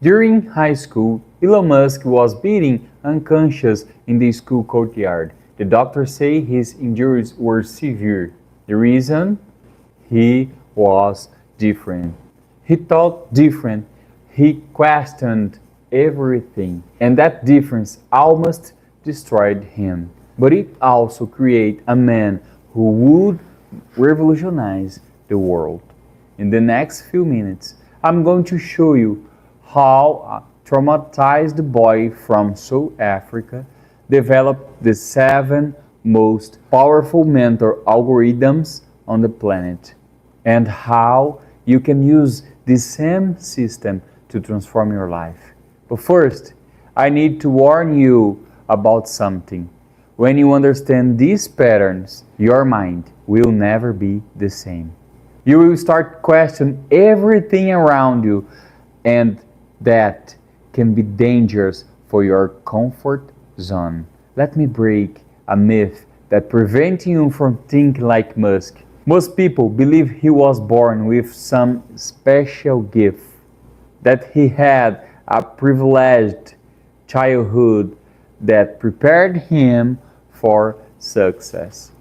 During high school, Elon Musk was beaten unconscious in the school courtyard. The doctors say his injuries were severe. The reason? He was different. He thought different. He questioned everything. And that difference almost destroyed him. But it also created a man who would revolutionize the world. In the next few minutes, I'm going to show you how a traumatized boy from South Africa developed the 7 most powerful mental algorithms on the planet, and how you can use the same system to transform your life. But first, I need to warn you about something. When you understand these patterns, your mind will never be the same. You will start questioning everything around you, and that can be dangerous for your comfort zone. Let me break a myth that prevents you from thinking like Musk. Most people believe he was born with some special gift, that he had a privileged childhood that prepared him for success.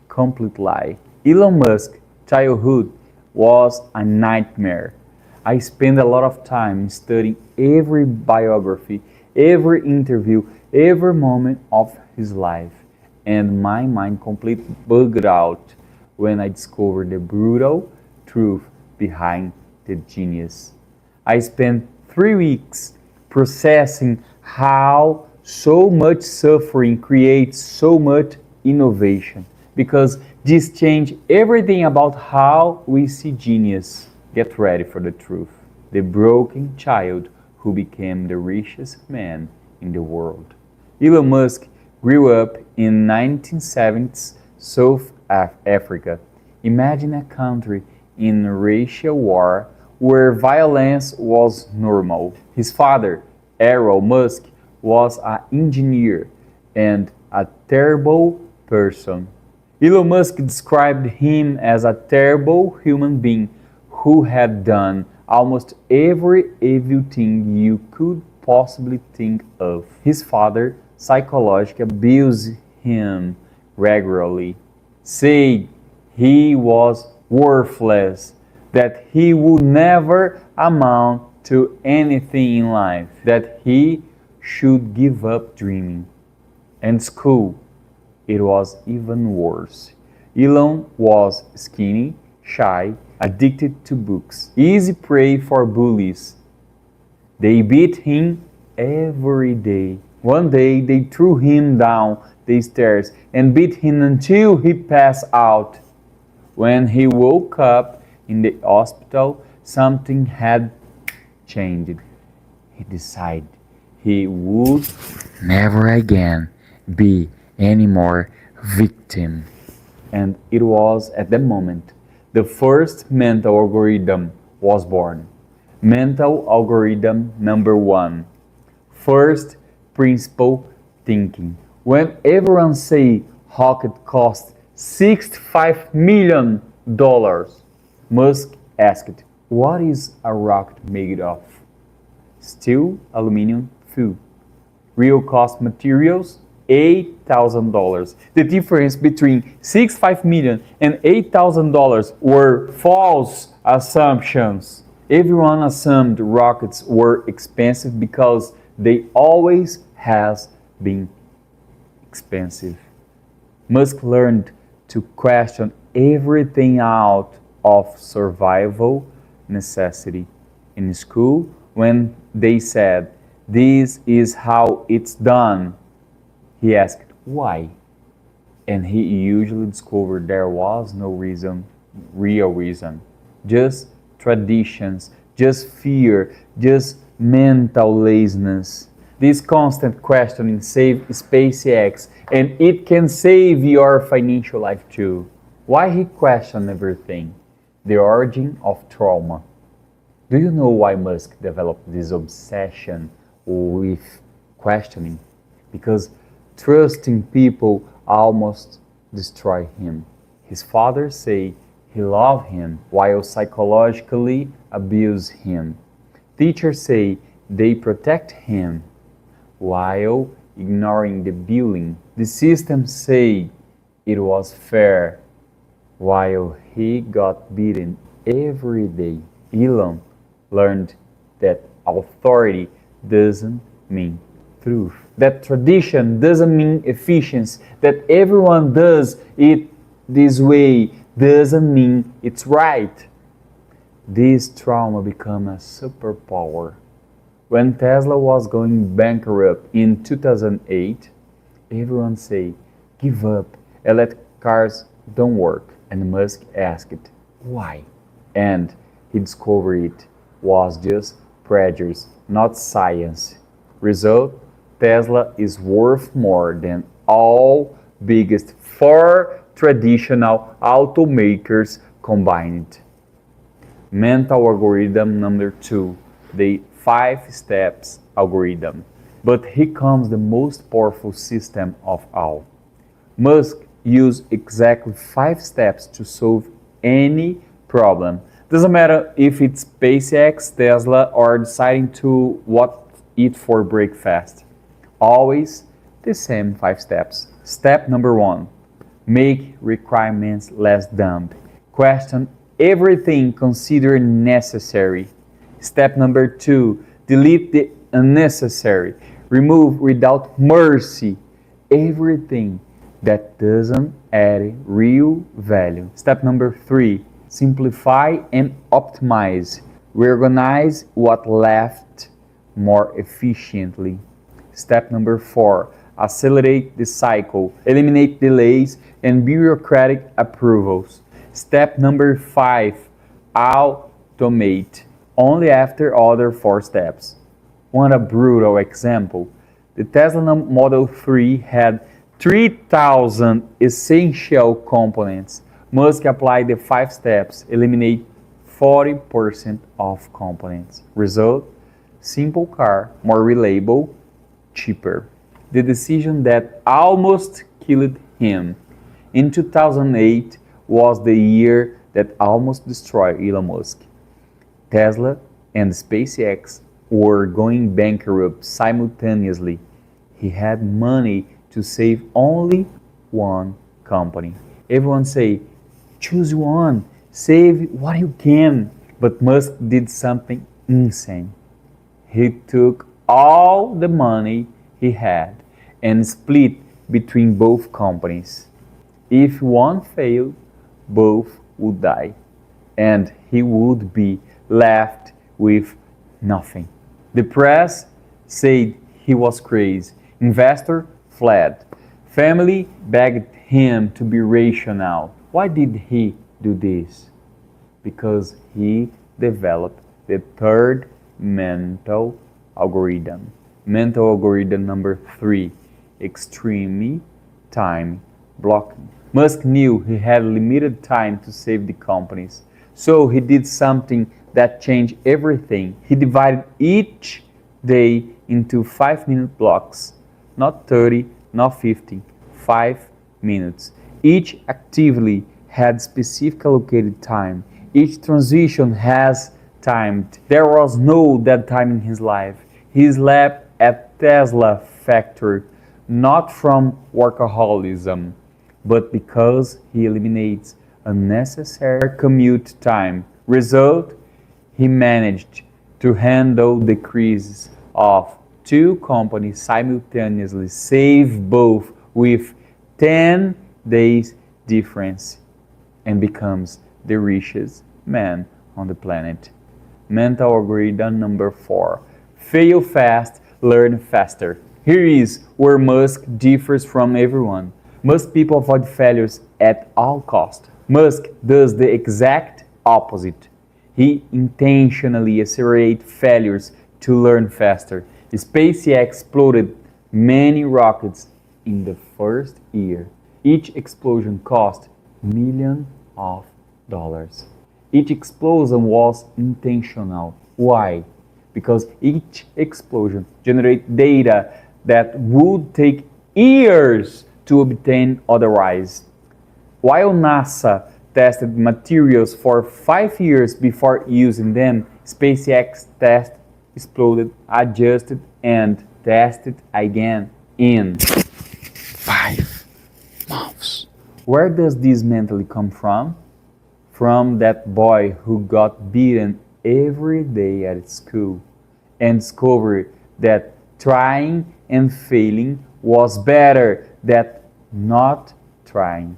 Complete lie. Elon Musk's childhood was a nightmare. I spent a lot of time studying every biography, every interview, every moment of his life, and my mind completely bugged out when I discovered the brutal truth behind the genius. I spent 3 weeks processing how so much suffering creates so much innovation, because this changed everything about how we see genius. Get ready for the truth. The broken child who became the richest man in the world. Elon Musk grew up in 1970s South Africa. Imagine a country in racial war where violence was normal. His father, Elon Musk, was an engineer and a terrible person. Elon Musk described him as a terrible human being who had done almost every evil thing you could possibly think of. His father psychologically abused him regularly, saying he was worthless, that he would never amount to anything in life, that he should give up dreaming. And school, it was even worse. Elon was skinny, shy, addicted to books, easy prey for bullies. They beat him every day. One day they threw him down the stairs and beat him until he passed out. When he woke up in the hospital, something had changed. He decided he would never again be any more victim. And it was at that moment the first mental algorithm was born. Mental algorithm number 1. First principle thinking. When everyone say rocket cost $65 million, Musk asked, what is a rocket made of? Steel, aluminum, fuel. Real cost materials, $8,000. The difference between $65 million and $8,000 were false assumptions. Everyone assumed rockets were expensive because they always has been expensive. Musk learned to question everything out of survival necessity. In school, when they said, this is how it's done, he asked, why? And he usually discovered there was no real reason. Just traditions, just fear, just mental laziness. This constant questioning saved SpaceX, and it can save your financial life too. Why he questioned everything? The origin of trauma. Do you know why Musk developed this obsession with questioning? Because trusting people almost destroyed him. His father said he loved him while psychologically abused him. Teachers say They protect him while ignoring the billing. The system said it was fair while he got beaten every day. Elon learned that authority doesn't mean truth, that tradition doesn't mean efficiency, that everyone does it this way doesn't mean it's right. This trauma became a superpower. When Tesla was going bankrupt in 2008, everyone said, give up, electric cars don't work. And Musk asked, why? And he discovered it was just prejudice, not science. Result, Tesla is worth more than all biggest four traditional automakers combined. Mental algorithm number 2, the 5 steps algorithm. But here comes the most powerful system of all. Musk used exactly 5 steps to solve any problem. Doesn't matter if it's SpaceX, Tesla, or deciding to what eat for breakfast. Always the same 5 steps. Step number 1, make requirements less dumb. Question everything considered necessary. Step number 2, delete the unnecessary. Remove without mercy everything that doesn't add real value. Step number 3, simplify and optimize. Reorganize what left more efficiently. Step number 4, accelerate the cycle. Eliminate delays and bureaucratic approvals. Step number 5, automate. Only after other 4 steps. Want a brutal example? The Tesla Model 3 had 3,000 essential components. Musk applied the 5 steps, eliminate 40% of components. Result, simple car, more reliable, cheaper. The decision that almost killed him. In 2008 was the year that almost destroyed Elon Musk. Tesla and SpaceX were going bankrupt simultaneously. He had money to save only one company. Everyone say, choose one, save what you can. But Musk did something insane. He took all the money he had and split between both companies. If one failed, both would die, and he would be left with nothing. The press said he was crazy. Investor fled. Family begged him to be rational. Why did he do this? Because he developed the third mental algorithm. Mental algorithm number 3, extreme time blocking. Musk knew he had limited time to save the companies, so he did something that changed everything. He divided each day into 5-minute blocks, not 30, not 50, 5 minutes. Each activity had specific allocated time. Each transition has timed. There was no dead time in his life. He slept at Tesla factory, not from workaholism, but because he eliminates unnecessary commute time. Result, he managed to handle the crisis of 2 companies simultaneously, save both with 10 days difference, and becomes the richest man on the planet. Mental algorithm number 4, fail fast, learn faster. Here is where Musk differs from everyone. Most people avoid failures at all cost. Musk does the exact opposite. He intentionally accelerates failures to learn faster. SpaceX exploded many rockets in the first year. Each explosion cost millions of dollars. Each explosion was intentional. Why? Because each explosion generates data that would take years to obtain otherwise. While NASA tested materials for 5 years before using them, SpaceX tested exploded, adjusted, and tested again in 5 months. Where does this mentally come from? From that boy who got beaten every day at school and discovered that trying and failing was better than not trying.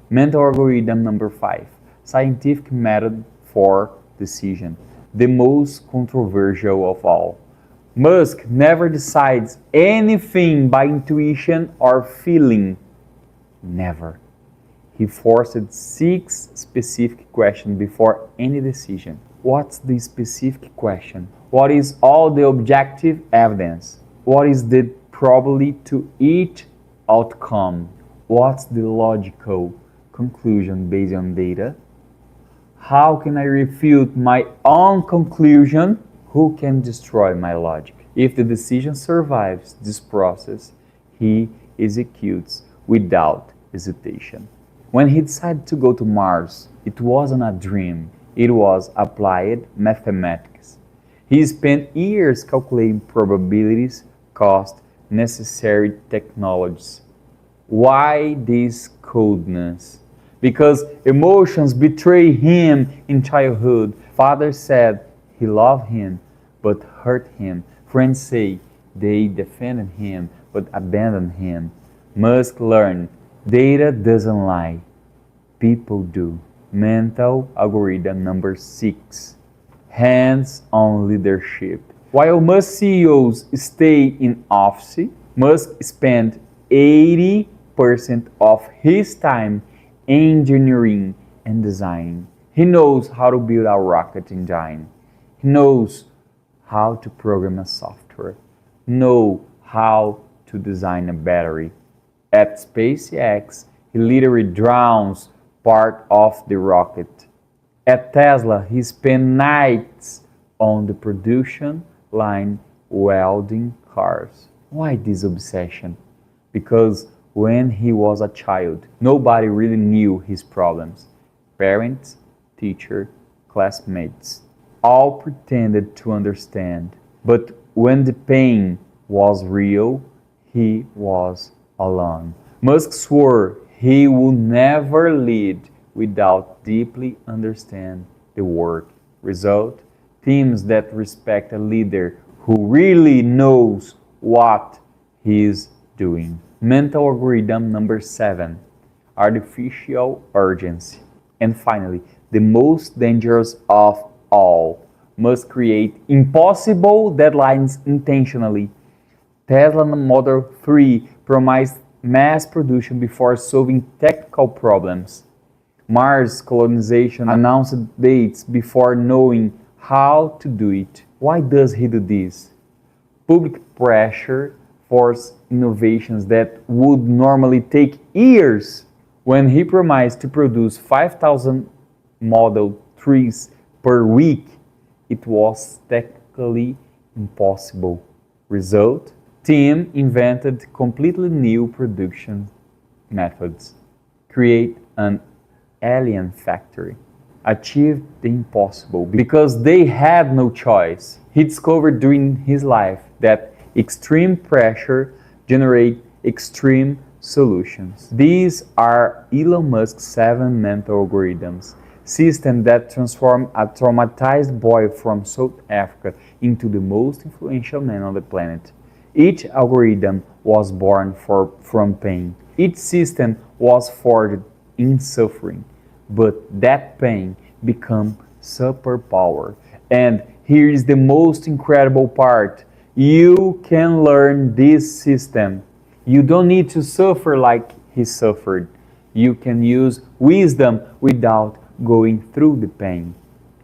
Mental algorithm number 5. Scientific method for decision. The most controversial of all. Musk never decides anything by intuition or feeling. Never. He forced 6 specific questions before any decision. What's the specific question? What is all the objective evidence? What is the probability to each outcome? What's the logical conclusion based on data? How can I refute my own conclusion? Who can destroy my logic? If the decision survives this process, he executes without hesitation. When he decided to go to Mars, it wasn't a dream, it was applied mathematics. He spent years calculating probabilities, cost, necessary technologies. Why this coldness? Because emotions betray him in childhood. Father said he loved him but hurt him. Friends say they defended him but abandoned him. Musk learned data doesn't lie, people do. Mental algorithm number 6. Hands-on leadership. While most CEOs stay in office, Musk spent 80% of his time engineering and designing. He knows how to build a rocket engine. He knows how to program a software. Know how to design a battery. At SpaceX, he literally drowns part of the rocket. At Tesla, he spent nights on the production line welding cars. Why this obsession? Because when he was a child, nobody really knew his problems. Parents, teacher, classmates, all pretended to understand. But when the pain was real, he was alone. Musk swore he would never lead without deeply understand the work. Result, teams that respect a leader who really knows what he is doing. Mental algorithm number 7, artificial urgency. And finally, the most dangerous of all, must create impossible deadlines intentionally. Tesla Model 3 promised mass production before solving technical problems. Mars colonization announced dates before knowing how to do it. Why does he do this? Public pressure forces innovations that would normally take years. When he promised to produce 5,000 Model 3s per week, it was technically impossible. Result? Team invented completely new production methods. Create an alien factory. Achieved the impossible because they had no choice. He discovered during his life that extreme pressure generates extreme solutions. These are Elon Musk's 7 mental algorithms, systems that transform a traumatized boy from South Africa into the most influential man on the planet. Each algorithm was born from pain. Each system was forged in suffering, but that pain became superpower. And here is the most incredible part. You can learn this system. You don't need to suffer like he suffered. You can use wisdom without going through the pain.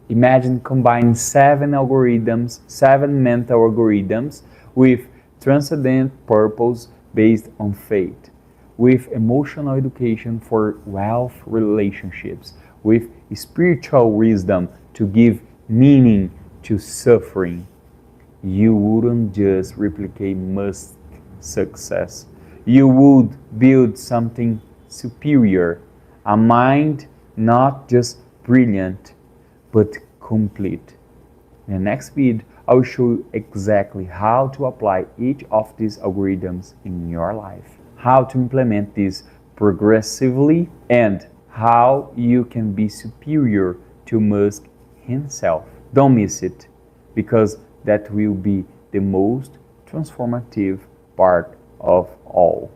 Imagine combining 7 algorithms, 7 mental algorithms with transcendent purpose based on faith, with emotional education for wealth relationships, with spiritual wisdom to give meaning to suffering. You wouldn't just replicate Musk's success. You would build something superior, a mind not just brilliant, but complete. In the next video, I will show you exactly how to apply each of these algorithms in your life, how to implement this progressively, and how you can be superior to Musk himself. Don't miss it, because that will be the most transformative part of all.